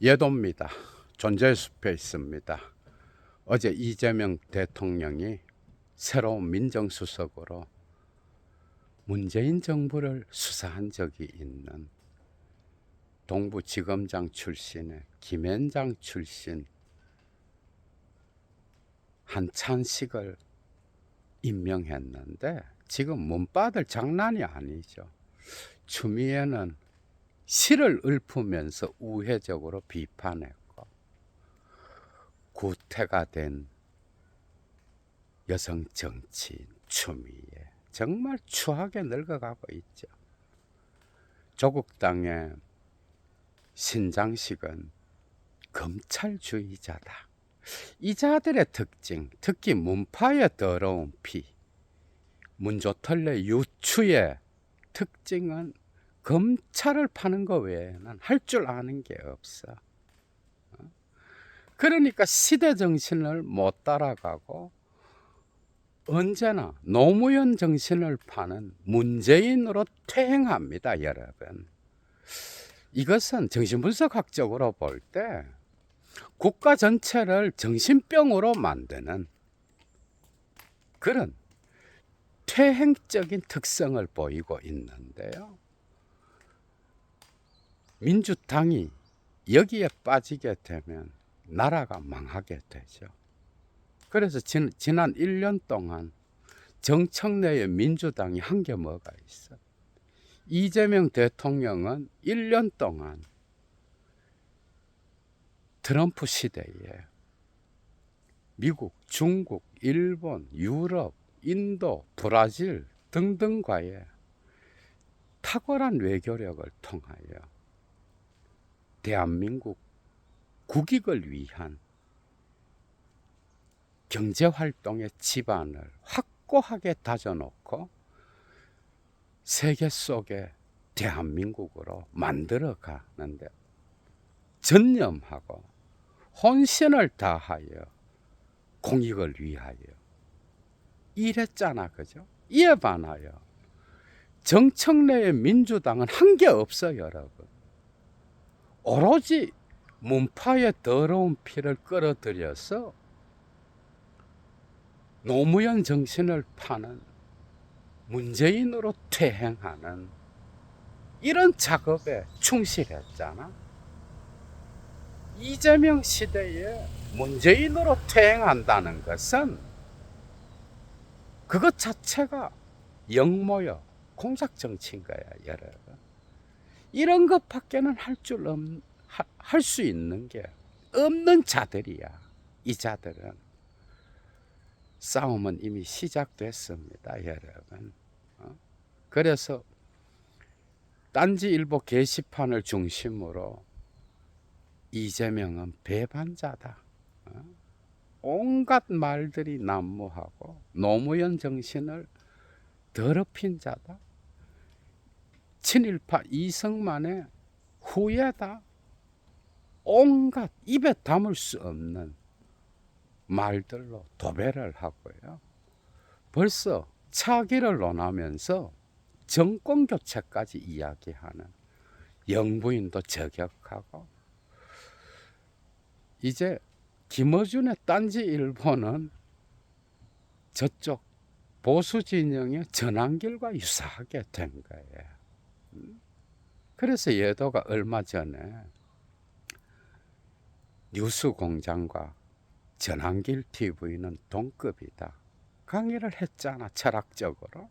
예도입니다. 존재의 숲에 있습니다. 어제 이재명 대통령이 새로운 민정수석으로 문재인 정부를 수사한 적이 있는 동부지검장 출신의 김앤장 출신 한찬식을 임명했는데 지금 문바들 장난이 아니죠. 추미애는 시를 읊으면서 우회적으로 비판했고, 구태가 된 여성 정치인 추미애 정말 추하게 늙어가고 있죠. 조국 땅의 신장식은 검찰주의자다. 이자들의 특징, 특히 문파의 더러운 피, 문조털레 유추의 특징은 검찰을 파는 것 외에는 할 줄 아는 게 없어. 그러니까 시대 정신을 못 따라가고 언제나 노무현 정신을 파는 문재인으로 퇴행합니다, 여러분. 이것은 정신분석학적으로 볼 때 국가 전체를 정신병으로 만드는 그런 퇴행적인 특성을 보이고 있는데요. 민주당이 여기에 빠지게 되면 나라가 망하게 되죠. 그래서 지난 1년 동안 정청 내에 민주당이 한 게 뭐가 있어? 이재명 대통령은 1년 동안 트럼프 시대에 미국, 중국, 일본, 유럽, 인도, 브라질 등등과의 탁월한 외교력을 통하여 대한민국 국익을 위한 경제활동의基盤을 확고하게 다져놓고 세계 속에 대한민국으로 만들어 가는데 전념하고 혼신을 다하여 공익을 위하여 일했잖아, 그죠? 이에 반하여 정청 내의 민주당은 한 게 없어요, 여러분. 오로지 문파의 더러운 피를 끌어들여서 노무현 정신을 파는 문재인으로 퇴행하는 이런 작업에 충실했잖아. 이재명 시대에 문재인으로 퇴행한다는 것은 그것 자체가 역모여 공작 정치인 거야, 여러분. 이런 것밖에는 할 수 있는 게 없는 자들이야. 이 자들은 싸움은 이미 시작됐습니다, 여러분. 그래서 딴지일보 게시판을 중심으로 이재명은 배반자다, 온갖 말들이 난무하고 노무현 정신을 더럽힌 자다, 친일파 이승만의 후예다, 온갖 입에 담을 수 없는 말들로 도배를 하고요. 벌써 차기를 논하면서 정권 교체까지 이야기하는 영부인도 저격하고, 이제 김어준의 딴지일보는 저쪽 보수 진영의 전환길과 유사하게 된 거예요. 그래서 예도가 얼마 전에 뉴스공장과 전환길 TV는 동급이다 강의를 했잖아, 철학적으로.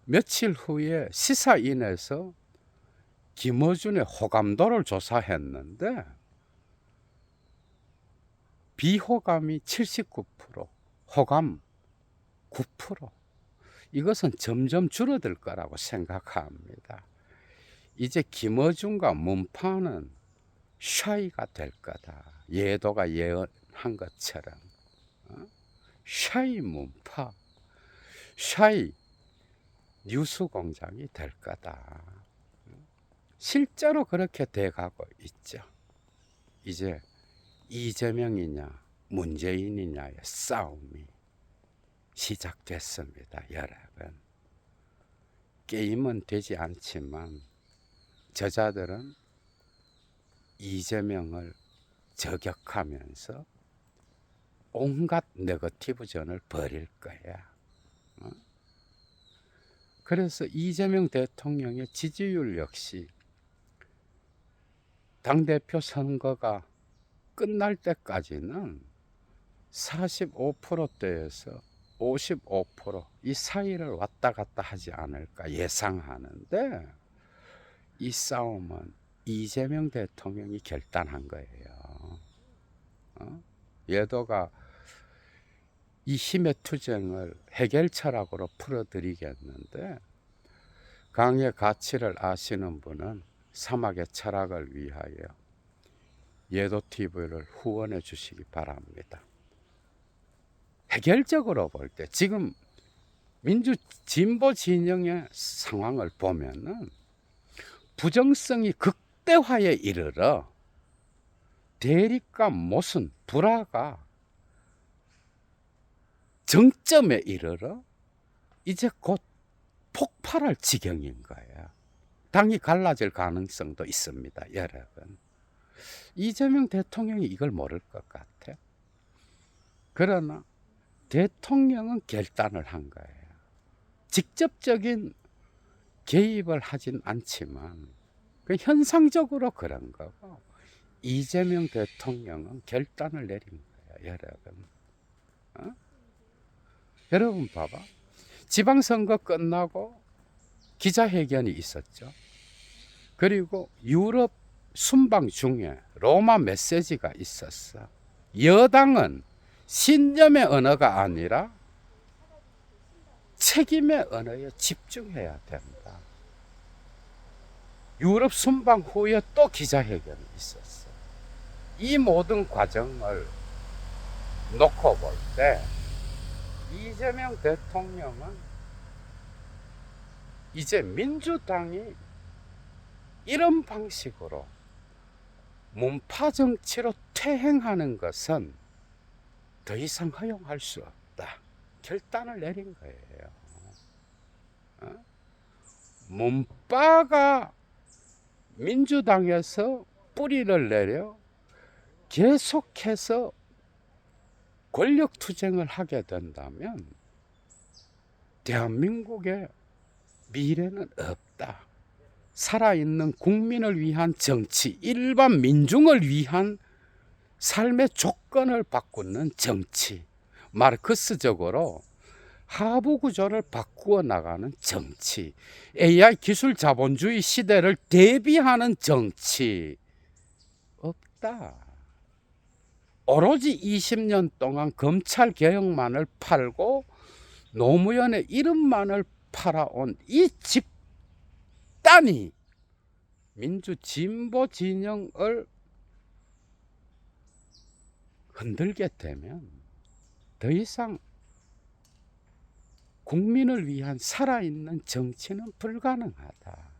며칠 후에 시사인에서 김어준의 호감도를 조사했는데 비호감이 79%, 호감 9%. 이것은 점점 줄어들 거라고 생각합니다. 이제 김어준과 문파는 샤이가 될 거다. 예도가 예언한 것처럼 샤이 문파, 샤이 뉴스공장이 될 거다. 실제로 그렇게 돼가고 있죠. 이제 이재명이냐 문재인이냐의 싸움이 시작됐습니다, 여러분. 게임은 되지 않지만 저자들은 이재명을 저격하면서 온갖 네거티브전을 벌일 거야. 그래서 이재명 대통령의 지지율 역시 당대표 선거가 끝날 때까지는 45%대에서 55%이 사이를 왔다 갔다 하지 않을까 예상하는데, 이 싸움은 이재명 대통령이 결단한 거예요. 예도가 이 힘의 투쟁을 해결 철학으로 풀어드리겠는데, 강의 가치를 아시는 분은 사막의 철학을 위하여 예도TV를 후원해 주시기 바랍니다. 해결적으로 볼 때 지금 민주 진보 진영의 상황을 보면은 부정성이 극대화에 이르러 대립과 모순, 불화가 정점에 이르러 이제 곧 폭발할 지경인 거예요. 당이 갈라질 가능성도 있습니다, 여러분. 이재명 대통령이 이걸 모를 것 같아. 그러나 대통령은 결단을 한 거예요. 직접적인 개입을 하진 않지만 현상적으로 그런 거고, 이재명 대통령은 결단을 내린 거예요, 여러분. 여러분 봐봐. 지방선거 끝나고 기자회견이 있었죠. 그리고 유럽 순방 중에 로마 메시지가 있었어. 여당은 신념의 언어가 아니라 책임의 언어에 집중해야 된다. 유럽 순방 후에 또 기자회견이 있었어. 이 모든 과정을 놓고 볼 때 이재명 대통령은 이제 민주당이 이런 방식으로 문파 정치로 퇴행하는 것은 더 이상 허용할 수 없다. 결단을 내린 거예요. 문파가 민주당에서 뿌리를 내려 계속해서 권력 투쟁을 하게 된다면 대한민국의 미래는 없다. 살아있는 국민을 위한 정치, 일반 민중을 위한 삶의 조건을 바꾸는 정치, 마르크스적으로 하부 구조를 바꾸어 나가는 정치, AI 기술 자본주의 시대를 대비하는 정치 없다. 오로지 20년 동안 검찰 개혁만을 팔고 노무현의 이름만을 팔아온 이 집단이 민주 진보 진영을 흔들게 되면 더 이상 국민을 위한 살아있는 정치는 불가능하다.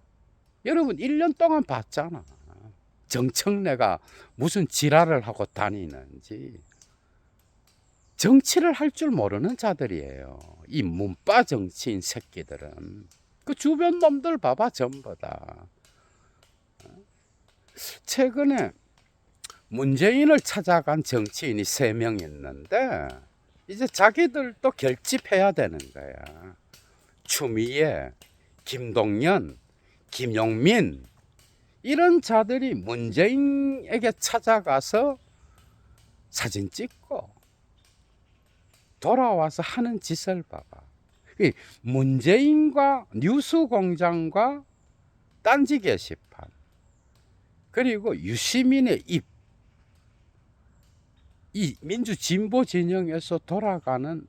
여러분 1년 동안 봤잖아. 정청래가 무슨 지랄을 하고 다니는지. 정치를 할 줄 모르는 자들이에요. 이 문파 정치인 새끼들은. 그 주변 놈들 봐봐, 전부 다. 최근에 문재인을 찾아간 정치인이 3명 있는데 이제 자기들도 결집해야 되는 거야. 추미애, 김동연, 김용민, 이런 자들이 문재인에게 찾아가서 사진 찍고 돌아와서 하는 짓을 봐봐. 문재인과 뉴스공장과 딴지 게시판, 그리고 유시민의 입, 이 민주 진보 진영에서 돌아가는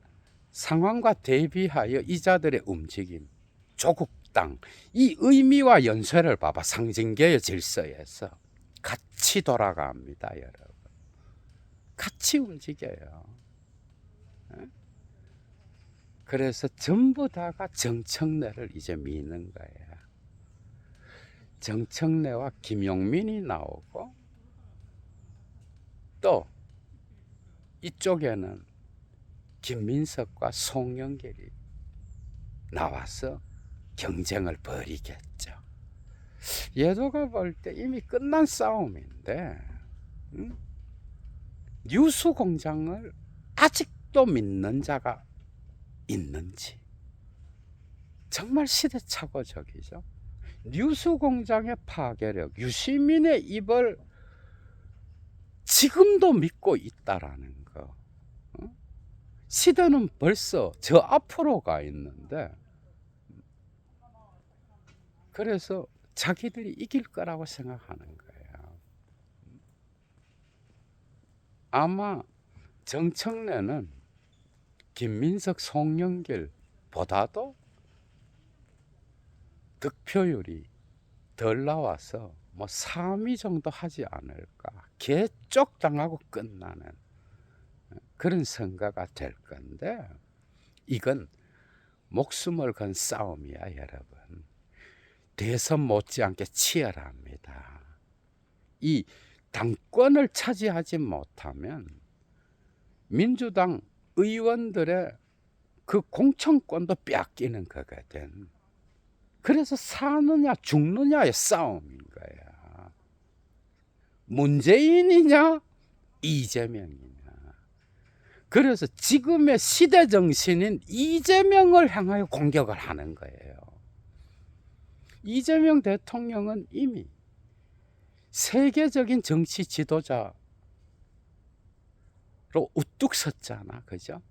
상황과 대비하여 이 자들의 움직임, 조국당, 이 의미와 연쇄를 봐봐. 상징계의 질서에서 같이 돌아갑니다, 여러분. 같이 움직여요. 그래서 전부 다가 정청래를 이제 미는 거예요. 정청래와 김용민이 나오고, 또 이쪽에는 김민석과 송영길이 나와서 경쟁을 벌이겠죠. 예조가 볼 때 이미 끝난 싸움인데, 응? 뉴스 공장을 아직도 믿는 자가 있는지. 정말 시대착오적이죠. 뉴스 공장의 파괴력, 유시민의 입을 지금도 믿고 있다라는 거. 시대는 벌써 저 앞으로 가 있는데, 그래서 자기들이 이길 거라고 생각하는 거예요. 아마 정청래는 김민석, 송영길보다도 득표율이 덜 나와서 뭐 3위 정도 하지 않을까. 개쪽당하고 끝나는 그런 선거가 될 건데, 이건 목숨을 건 싸움이야, 여러분. 대선 못지않게 치열합니다. 이 당권을 차지하지 못하면 민주당 의원들의 그 공천권도 뺏기는 거거든. 그래서 사느냐 죽느냐의 싸움인 거야. 문재인이냐 이재명이냐. 그래서 지금의 시대 정신인 이재명을 향하여 공격을 하는 거예요. 이재명 대통령은 이미 세계적인 정치 지도자로 우뚝 섰잖아. 그죠?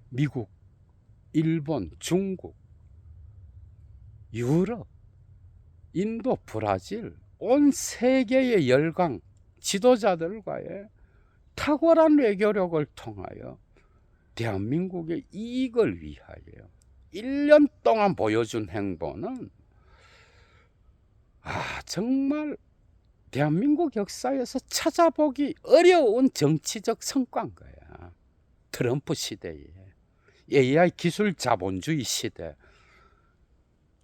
미국, 일본, 중국, 유럽, 인도, 브라질, 온 세계의 열강 지도자들과의 탁월한 외교력을 통하여 대한민국의 이익을 위하여 1년 동안 보여준 행보는 정말 대한민국 역사에서 찾아보기 어려운 정치적 성과인 거야. 트럼프 시대에 AI 기술 자본주의 시대,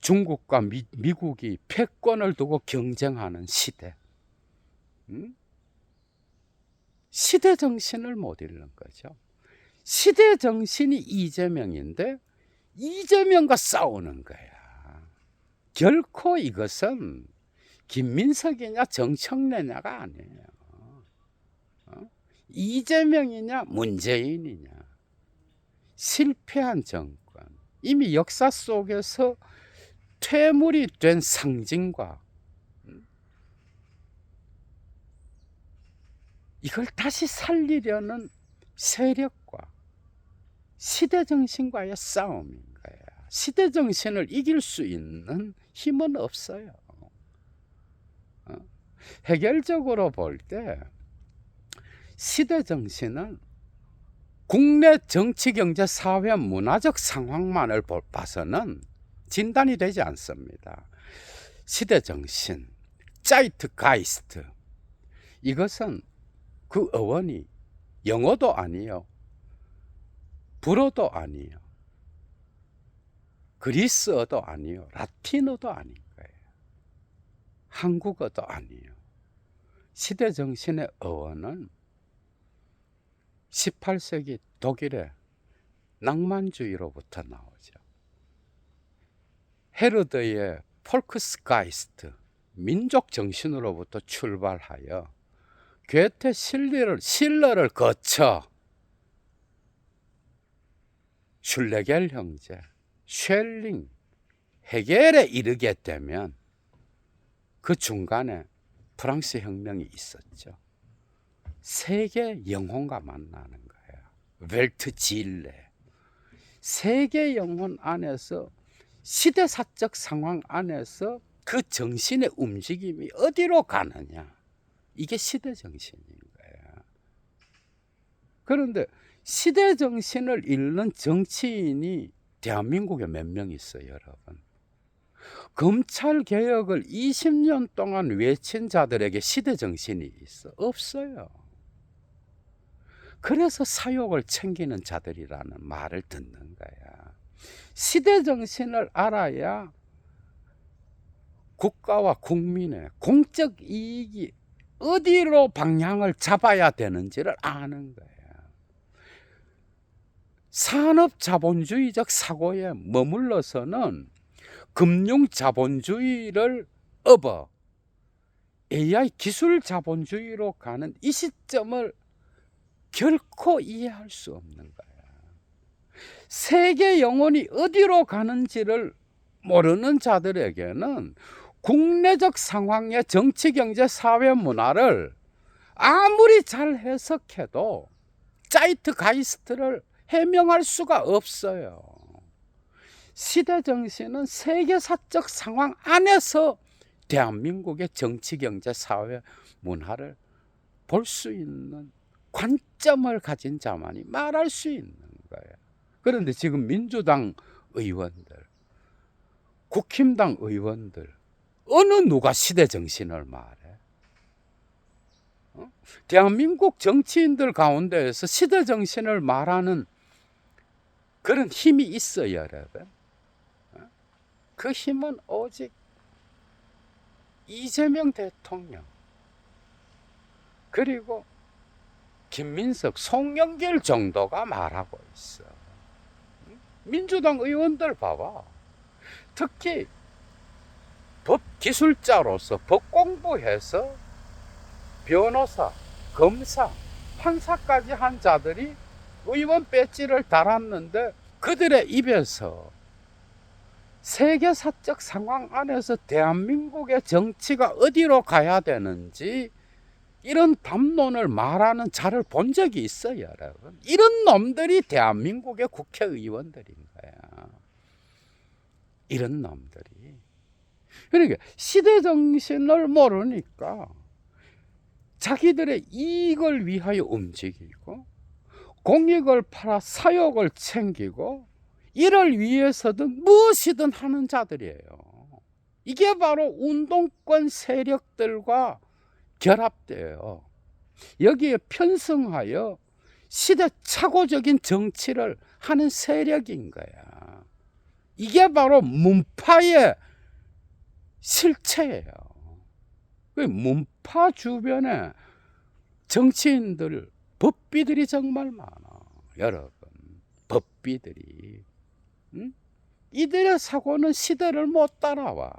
중국과 미국이 패권을 두고 경쟁하는 시대. 시대 정신을 못 잃는 거죠. 시대 정신이 이재명인데 이재명과 싸우는 거야. 결코 이것은 김민석이냐 정청래냐가 아니에요. 이재명이냐 문재인이냐. 실패한 정권, 이미 역사 속에서 퇴물이 된 상징과 이걸 다시 살리려는 세력과 시대정신과의 싸움인 거야. 시대정신을 이길 수 있는 힘은 없어요. 해결적으로 볼 때 시대정신은 국내 정치, 경제, 사회, 문화적 상황만을 봐서는 진단이 되지 않습니다. 시대정신, 자이트가이스트, 이것은 그 어원이 영어도 아니요, 불어도 아니요, 그리스어도 아니요, 라틴어도 아닌 거예요. 한국어도 아니요. 시대정신의 어원은 18세기 독일의 낭만주의로부터 나오죠. 헤르드의 폴크스가이스트, 민족 정신으로부터 출발하여 괴테 실러를 거쳐 슐레겔 형제, 쉘링, 헤겔에 이르게 되면 그 중간에 프랑스 혁명이 있었죠. 세계 영혼과 만나는 거예요. 웰트질레. 세계 영혼 안에서 시대사적 상황 안에서 그 정신의 움직임이 어디로 가느냐. 이게 시대정신인 거예요. 그런데 시대정신을 잃는 정치인이 대한민국에 몇 명 있어요, 여러분. 검찰개혁을 20년 동안 외친 자들에게 시대정신이 있어? 없어요. 그래서 사욕을 챙기는 자들이라는 말을 듣는 거야. 시대정신을 알아야 국가와 국민의 공적 이익이 어디로 방향을 잡아야 되는지를 아는 거야. 산업자본주의적 사고에 머물러서는 금융자본주의를 업어 AI 기술 자본주의로 가는 이 시점을 결코 이해할 수 없는 거야. 세계 영혼이 어디로 가는지를 모르는 자들에게는 국내적 상황의 정치, 경제, 사회, 문화를 아무리 잘 해석해도 자이트가이스트를 해명할 수가 없어요. 시대 정신은 세계사적 상황 안에서 대한민국의 정치, 경제, 사회, 문화를 볼 수 있는 관점을 가진 자만이 말할 수 있는 거예요. 그런데 지금 민주당 의원들, 국힘당 의원들 어느 누가 시대 정신을 말해? 대한민국 정치인들 가운데에서 시대 정신을 말하는 그런 힘이 있어요, 여러분. 그 힘은 오직 이재명 대통령 그리고 김민석, 송영길 정도가 말하고 있어. 민주당 의원들 봐봐. 특히 법기술자로서 법 공부해서 변호사, 검사, 판사까지 한 자들이 의원 배지를 달았는데 그들의 입에서 세계사적 상황 안에서 대한민국의 정치가 어디로 가야 되는지 이런 담론을 말하는 자를 본 적이 있어요, 여러분. 이런 놈들이 대한민국의 국회의원들인 거야. 이런 놈들이. 그러니까 시대정신을 모르니까 자기들의 이익을 위하여 움직이고 공익을 팔아 사욕을 챙기고 이를 위해서든 무엇이든 하는 자들이에요. 이게 바로 운동권 세력들과 결합돼요. 여기에 편승하여 시대착오적인 정치를 하는 세력인 거야. 이게 바로 문파의 실체예요. 문파 주변에 정치인들, 법비들이 정말 많아. 여러분, 법비들이. 응? 이들의 사고는 시대를 못 따라와.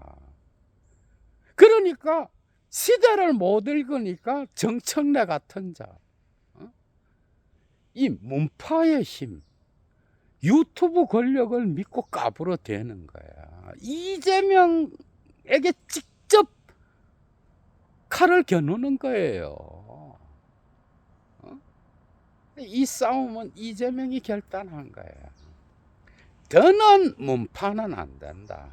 그러니까 시대를 못 읽으니까 정청래 같은 자, 이 문파의 힘, 유튜브 권력을 믿고 까불어대는 거야. 이재명에게 직접 칼을 겨누는 거예요. 이 싸움은 이재명이 결단한 거야. 더는 문파는 안 된다.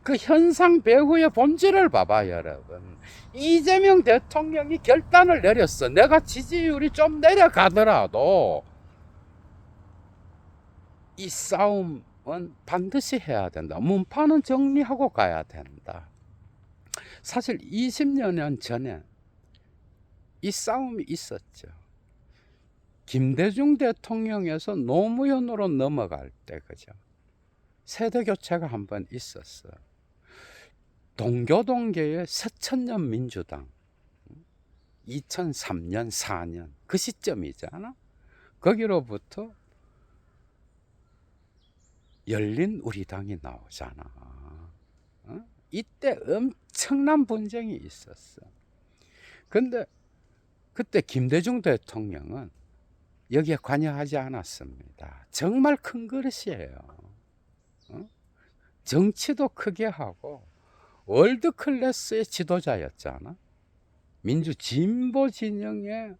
그 현상 배후의 본질을 봐봐, 여러분. 이재명 대통령이 결단을 내렸어. 내가 지지율이 좀 내려가더라도 이 싸움은 반드시 해야 된다. 문파는 정리하고 가야 된다. 사실 20년 전에 이 싸움이 있었죠. 김대중 대통령에서 노무현으로 넘어갈 때, 그죠? 세대 교체가 한번 있었어. 동교동계의 새천년 민주당 2003년 4년 그 시점이잖아. 거기로부터 열린 우리당이 나오잖아. 이때 엄청난 분쟁이 있었어. 근데 그때 김대중 대통령은 여기에 관여하지 않았습니다. 정말 큰 그릇이에요. 정치도 크게 하고 월드 클래스의 지도자였잖아. 민주 진보 진영의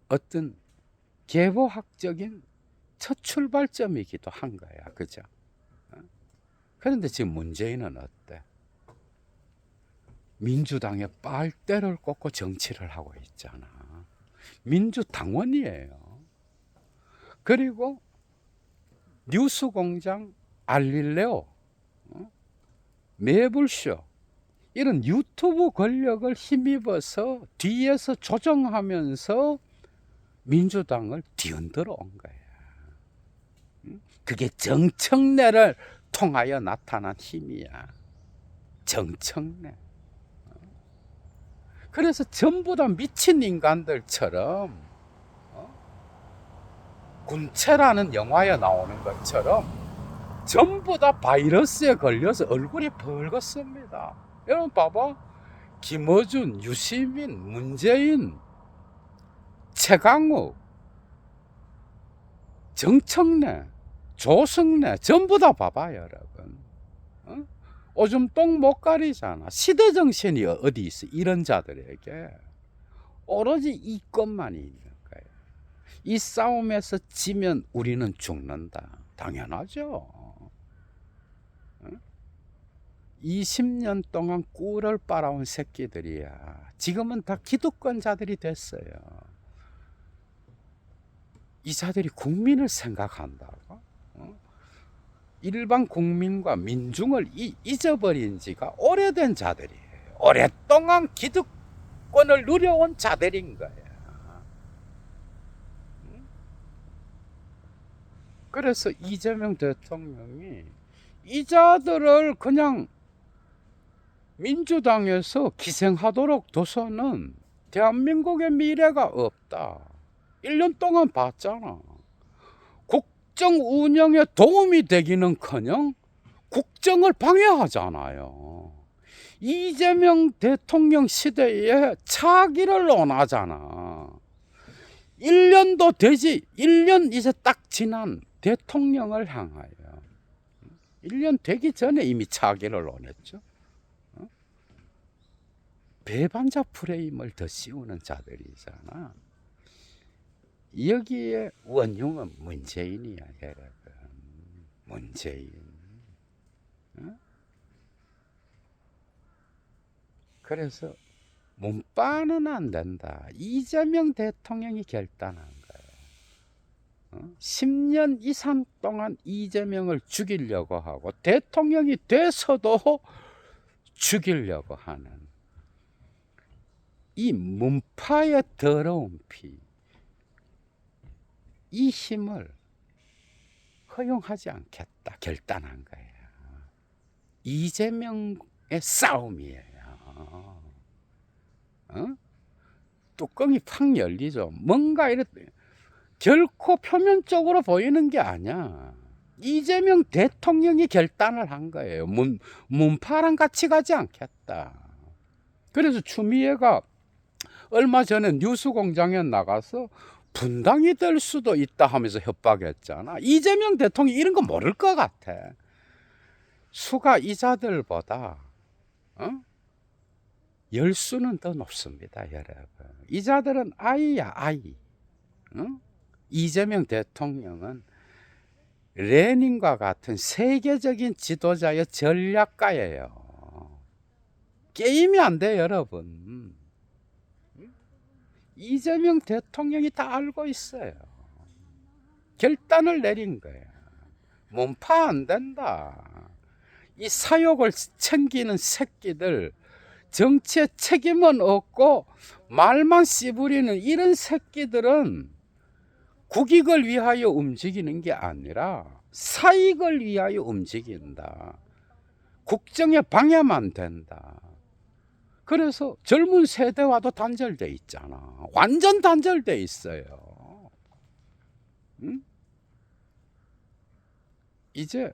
어떤 계보학적인 첫 출발점이기도 한 거야. 그죠? 그런데 지금 문재인은 어때? 민주당의 빨대를 꽂고 정치를 하고 있잖아. 민주당원이에요. 그리고 뉴스공장, 알릴레오, 매불쇼 이런 유튜브 권력을 힘입어서 뒤에서 조정하면서 민주당을 뒤흔들어 온 거야. 그게 정청래를 통하여 나타난 힘이야. 정청래. 그래서 전부 다 미친 인간들처럼 군체라는 영화에 나오는 것처럼 전부 다 바이러스에 걸려서 얼굴이 붉었습니다. 여러분 봐봐. 김어준, 유시민, 문재인, 최강욱, 정청래, 조성래 전부 다 봐봐요, 여러분. 어? 오줌 똥 못 가리잖아. 시대정신이 어디 있어? 이런 자들에게 오로지 이것만이 있는 거예요. 이 싸움에서 지면 우리는 죽는다. 당연하죠. 20년 동안 꿀을 빨아온 새끼들이야. 지금은 다 기득권자들이 됐어요. 이 자들이 국민을 생각한다고? 일반 국민과 민중을 잊어버린 지가 오래된 자들이에요. 오랫동안 기득권을 누려온 자들인 거야. 그래서 이재명 대통령이 이 자들을 그냥 민주당에서 기생하도록 둬서는 대한민국의 미래가 없다. 1년 동안 봤잖아. 국정 운영에 도움이 되기는커녕 국정을 방해하잖아요. 이재명 대통령 시대에 차기를 논하잖아. 1년도 되지, 1년 이제 딱 지난 대통령을 향하여 1년 되기 전에 이미 차기를 논했죠. 배반자 프레임을 더 씌우는 자들이잖아. 여기에 원흉은 문재인이야, 여러분. 문재인. 그래서 문빠는 안 된다. 이재명 대통령이 결단한 거예요. 10년 이상 동안 이재명을 죽이려고 하고 대통령이 돼서도 죽이려고 하는 이 문파의 더러운 피, 이 힘을 허용하지 않겠다 결단한 거예요. 이재명의 싸움이에요. 뚜껑이 팍 열리죠. 뭔가 이렇게 결코 표면적으로 보이는 게 아니야. 이재명 대통령이 결단을 한 거예요. 문파랑 같이 가지 않겠다. 그래서 추미애가 얼마 전에 뉴스공장에 나가서 분당이 될 수도 있다 하면서 협박했잖아. 이재명 대통령이 이런 거 모를 것 같아. 수가 이자들보다 열수는 더 높습니다, 여러분. 이자들은 아이야, 아이. 이재명 대통령은 레닌과 같은 세계적인 지도자의 전략가예요. 게임이 안 돼, 여러분. 이재명 대통령이 다 알고 있어요. 결단을 내린 거예요. 몸파 안 된다. 이 사욕을 챙기는 새끼들, 정치에 책임은 없고 말만 씨부리는 이런 새끼들은 국익을 위하여 움직이는 게 아니라 사익을 위하여 움직인다. 국정에 방해만 된다. 그래서 젊은 세대와도 단절돼 있잖아. 완전 단절돼 있어요. 이제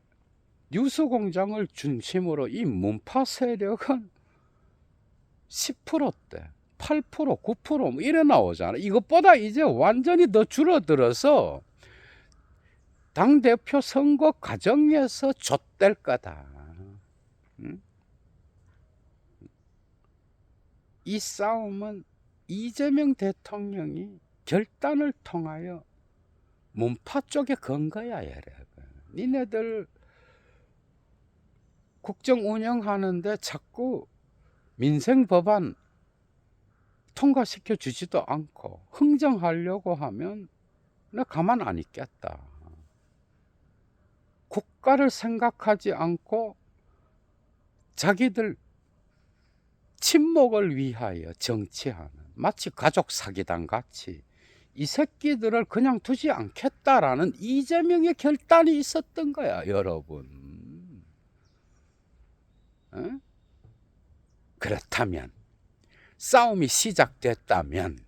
뉴스공장을 중심으로 이 문파 세력은 10%대, 8%, 9% 뭐 이래 나오잖아. 이것보다 이제 완전히 더 줄어들어서 당대표 선거 과정에서 좆될 거다. 이 싸움은 이재명 대통령이 결단을 통하여 문파 쪽에 건 거야, 여러분. 니네들 국정 운영하는데 자꾸 민생 법안 통과시켜 주지도 않고 흥정하려고 하면 나 가만 안 있겠다. 국가를 생각하지 않고 자기들 친목을 위하여 정치하는 마치 가족 사기단 같이 이 새끼들을 그냥 두지 않겠다라는 이재명의 결단이 있었던 거야, 여러분. 그렇다면 싸움이 시작됐다면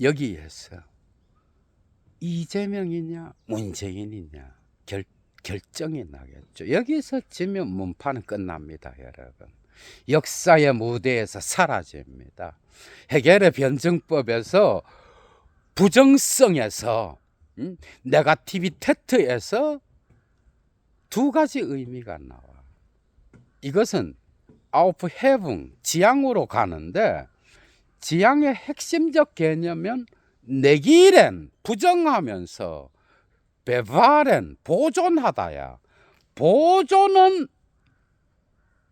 여기에서 이재명이냐 문재인이냐 결정이 나겠죠. 여기서 지면 문파는 끝납니다, 여러분. 역사의 무대에서 사라집니다. 해결의 변증법에서 부정성에서 네가티비테트에서 두 가지 의미가 나와. 이것은 아우프 해붕 지향으로 가는데, 지향의 핵심적 개념은 내기렌 부정하면서 베바렌 보존하다야. 보존은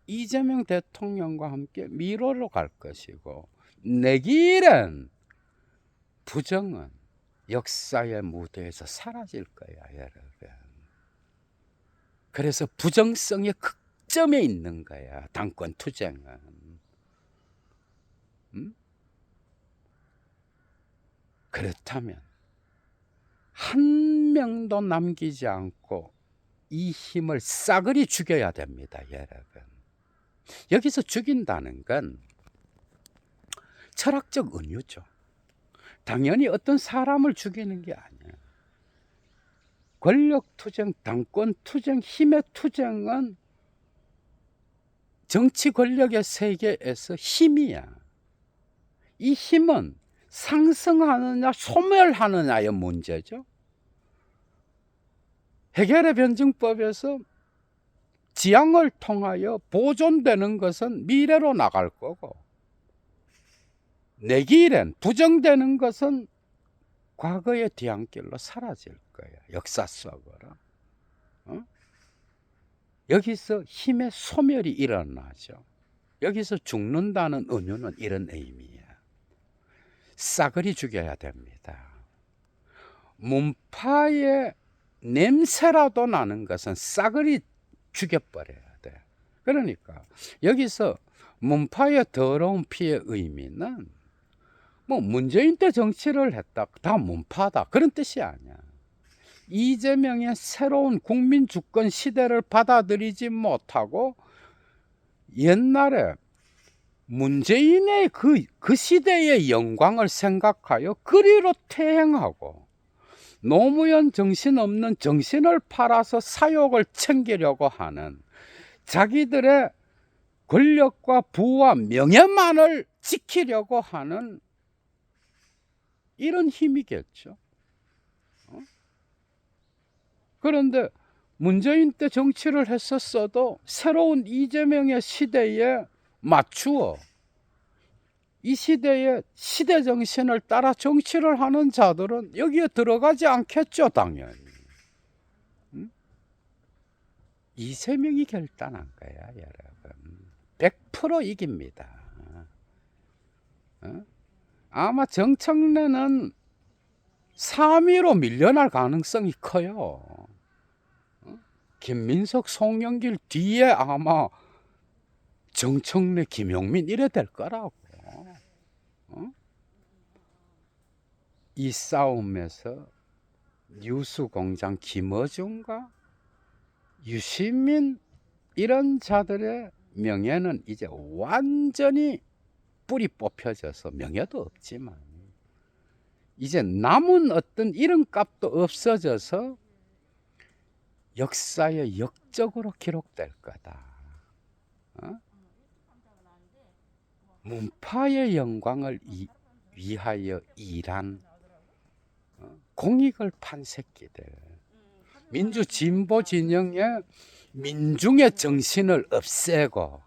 이재명 대통령과 함께 미로로 갈 것이고, 내기렌 부정은 역사의 무대에서 사라질 거야, 여러분. 그래서 부정성의 극점에 있는 거야, 당권 투쟁은. 그렇다면 한 명도 남기지 않고 이 힘을 싸그리 죽여야 됩니다, 여러분. 여기서 죽인다는 건 철학적 은유죠. 당연히 어떤 사람을 죽이는 게 아니야. 권력 투쟁, 당권 투쟁, 힘의 투쟁은 정치 권력의 세계에서 힘이야. 이 힘은 상승하느냐 소멸하느냐의 문제죠. 해결의 변증법에서 지향을 통하여 보존되는 것은 미래로 나갈 거고, 내기일엔 부정되는 것은 과거의 뒤안길로 사라질 거야, 역사 속으로. 여기서 힘의 소멸이 일어나죠. 여기서 죽는다는 은유는 이런 의미야. 싸그리 죽여야 됩니다. 문파의 냄새라도 나는 것은 싸그리 죽여버려야 돼. 그러니까 여기서 문파의 더러운 피의 의미는 뭐 문재인 때 정치를 했다, 다 문파다, 그런 뜻이 아니야. 이재명의 새로운 국민 주권 시대를 받아들이지 못하고 옛날에 문재인의 그 시대의 영광을 생각하여 그리로 퇴행하고, 노무현 정신없는 정신을 팔아서 사욕을 챙기려고 하는, 자기들의 권력과 부와 명예만을 지키려고 하는 이런 힘이겠죠. 그런데 문재인 때 정치를 했었어도 새로운 이재명의 시대에 맞추어 이 시대의 시대 정신을 따라 정치를 하는 자들은 여기에 들어가지 않겠죠, 당연히. 이재명이 결단한 거야, 여러분. 100% 이깁니다. 아마 정청래는 3위로 밀려날 가능성이 커요. 김민석, 송영길 뒤에 아마 정청래, 김용민 이래 될 거라고. 이 싸움에서 뉴스공장 김어준과 유시민 이런 자들의 명예는 이제 완전히 뿌리 뽑혀져서, 명예도 없지만 이제 남은 어떤 이름값도 없어져서 역사의 역적으로 기록될 거다. 문파의 영광을 위하여 일한 공익을 판 새끼들, 민주 진보 진영의 민중의 정신을 없애고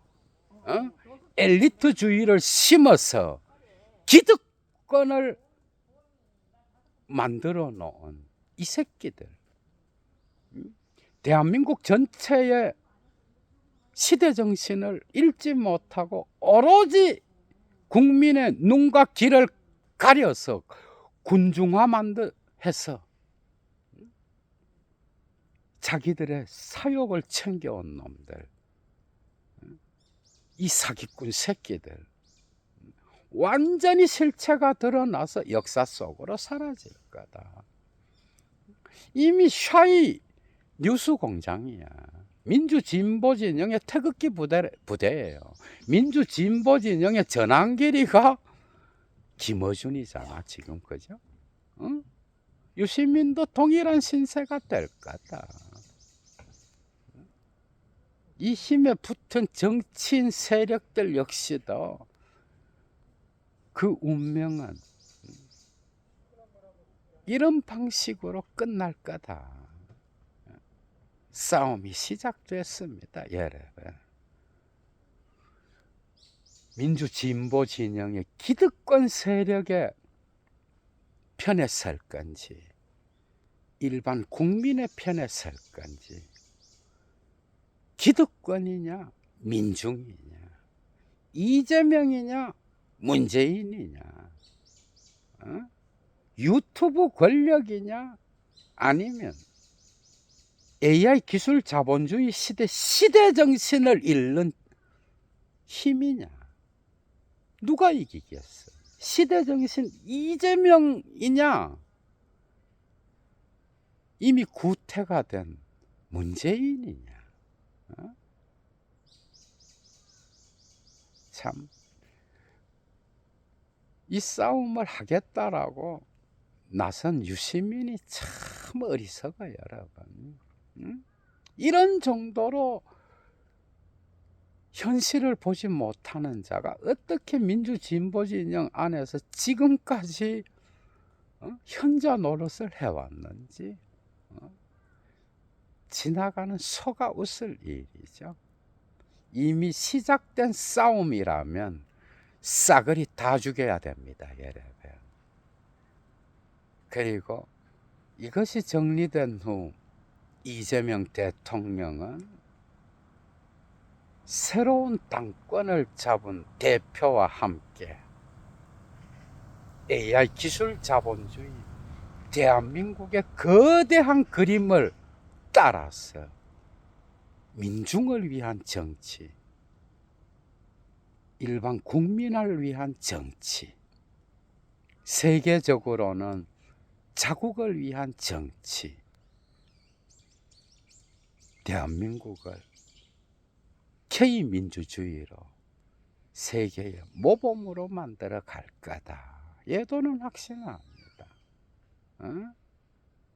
엘리트주의를 심어서 기득권을 만들어 놓은 이 새끼들, 대한민국 전체의 시대 정신을 읽지 못하고 오로지 국민의 눈과 귀를 가려서 군중화만 해서 자기들의 사욕을 챙겨온 놈들, 이 사기꾼 새끼들 완전히 실체가 드러나서 역사 속으로 사라질 거다. 이미 샤이 뉴스공장이야. 민주진보진영의 태극기 부대예요. 민주진보진영의 전환길이가 김어준이잖아, 지금. 그죠? 유시민도 동일한 신세가 될 거다. 이 힘에 붙은 정치인 세력들 역시도 그 운명은 이런 방식으로 끝날 거다. 싸움이 시작됐습니다, 여러분. 민주진보 진영의 기득권 세력의 편에 설 건지, 일반 국민의 편에 설 건지, 기득권이냐, 민중이냐, 이재명이냐, 문재인이냐, 유튜브 권력이냐, 아니면 AI 기술 자본주의 시대 정신을 잃는 힘이냐, 누가 이기겠어? 시대 정신 이재명이냐, 이미 구태가 된 문재인이냐? 참, 이 싸움을 하겠다라고 나선 유시민이 참 어리석어요, 여러분. 이런 정도로 현실을 보지 못하는 자가 어떻게 민주진보진영 안에서 지금까지 현자 노릇을 해왔는지 지나가는 소가 웃을 일이죠. 이미 시작된 싸움이라면 싸그리 다 죽여야 됩니다, 여러분. 그리고 이것이 정리된 후 이재명 대통령은 새로운 당권을 잡은 대표와 함께 AI 기술 자본주의 대한민국의 거대한 그림을 따라서 민중을 위한 정치, 일반 국민을 위한 정치, 세계적으로는 자국을 위한 정치, 대한민국을 K민주주의로 세계의 모범으로 만들어 갈 거다. 예도는 확신합니다.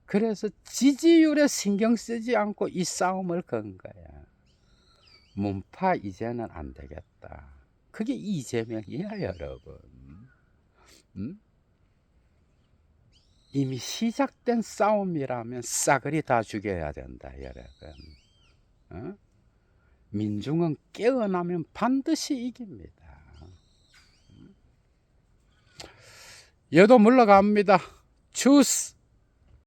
그래서 지지율에 신경 쓰지 않고 이 싸움을 건 거야. 문파 이제는 안 되겠다. 그게 이재명이야, 여러분. 이미 시작된 싸움이라면 싸그리 다 죽여야 된다, 여러분. 민중은 깨어나면 반드시 이깁니다. 얘도 물러갑니다. 주스.